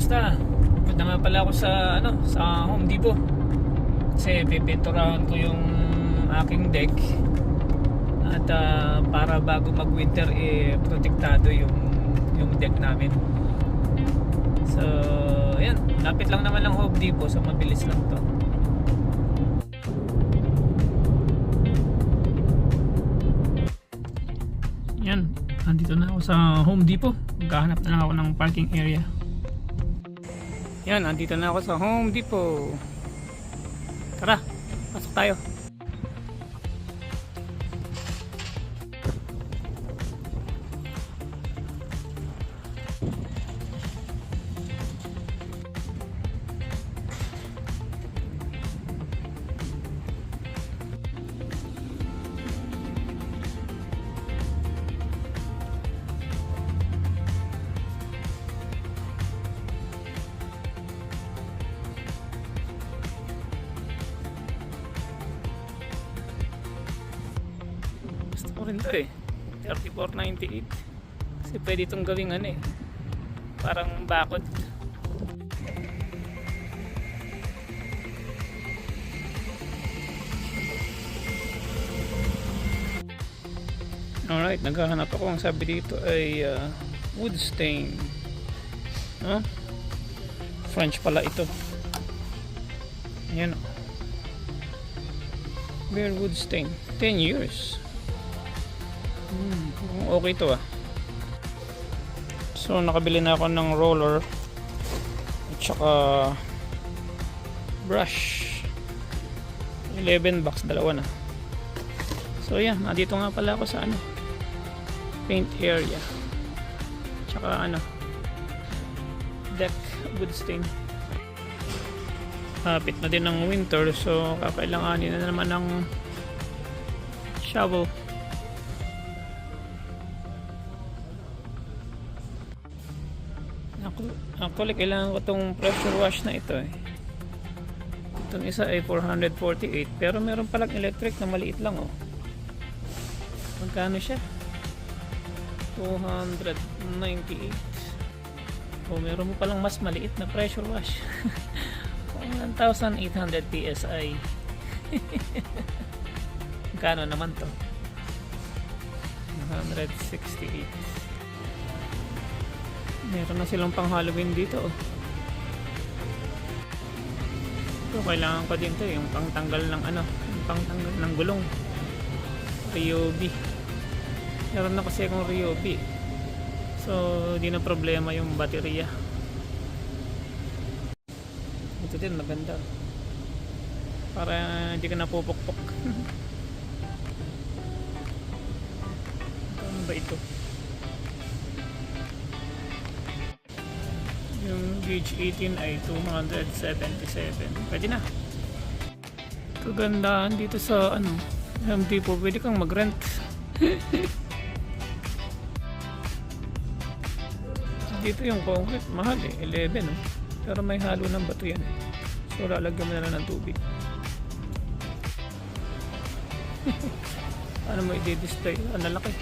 Kamusta? Punta nga pala ako sa Home Depot. Kasi pipinturahan ko yung aking deck. At para bago mag-winter protektado yung deck namin. So, yan, lapit lang naman ng Home Depot, so mabilis lang 'to. Yan, andito na ako sa Home Depot. Maghahanap na lang ako ng parking area. Yan, andito na ako sa Home Depot. Tara, pasok tayo. Gusto ko rin to 3498 kasi pwede itong gawing parang bakod. Alright, naghahanap ako. Ang sabi dito ay wood stain, no? French pala ito. Ayan, bare wood stain, 10 years. Okay to So nakabili na ako ng roller at saka brush. 11 bucks, dalawa na. So yeah, nandito nga pala ako sa paint area. Tsaka deck wood stain. Hapit na din ng winter, so kakailanganin na naman ng shovel. Actually, kailangan ko itong pressure wash na ito Itong isa ay 448, pero meron palang electric na maliit lang Magkano siya? 298. Meron mo palang mas maliit na pressure wash. 1,800 PSI. Magkano naman to? 168. Meron na silang pang Halloween dito Ito, kailangan ko din to yung pangtanggal ng yung pangtanggal ng gulong. Ryobi. Meron na kasi akong Ryobi, so di na problema yung baterya. Ito din maganda para hindi ka napupukpok. Ano ba ito? Yung gauge 18 ay 277. Pwede na. Kagandahan dito sa Home Depot, pwede kang mag-rent. Dito yung concrete mahal 11 pero may halo ng bato yan so lalagyan mo na lang ng tubig. Ano mo i-display? Ang lalaki.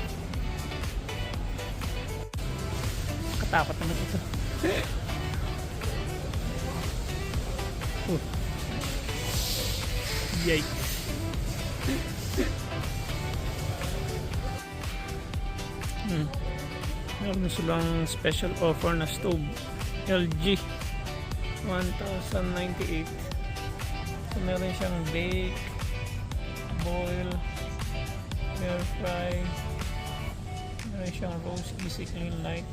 Katakot naman ito. Yikes. Meron silang special offer na stove, LG 1098. So meron siyang bake, boil, air fry, meron siyang roast, easy clean light.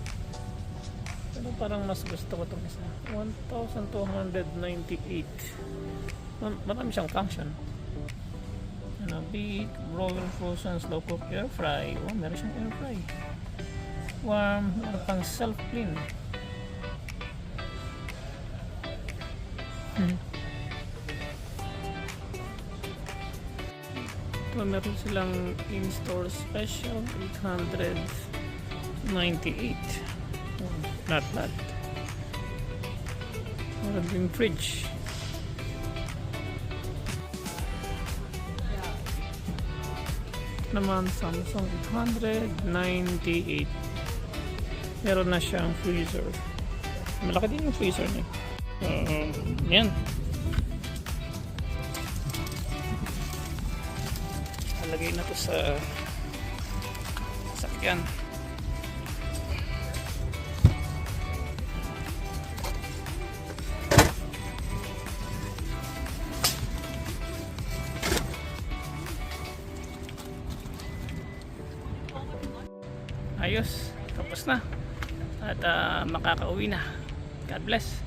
Pero parang mas gusto ko itong isa, 1298. Marami siyang function. Bake, broil, frozen, slow cook, air fry. Meron siyang air fry. Warm, pang self clean. Ito, meron silang in-store special 898. Not bad. Meron din fridge. Naman Samsung 898. Meron na siyang freezer. Malaki din yung freezer niya. Yan. Nalagay na to sa sakyan. Ayos, tapos na at makakauwi na. God bless.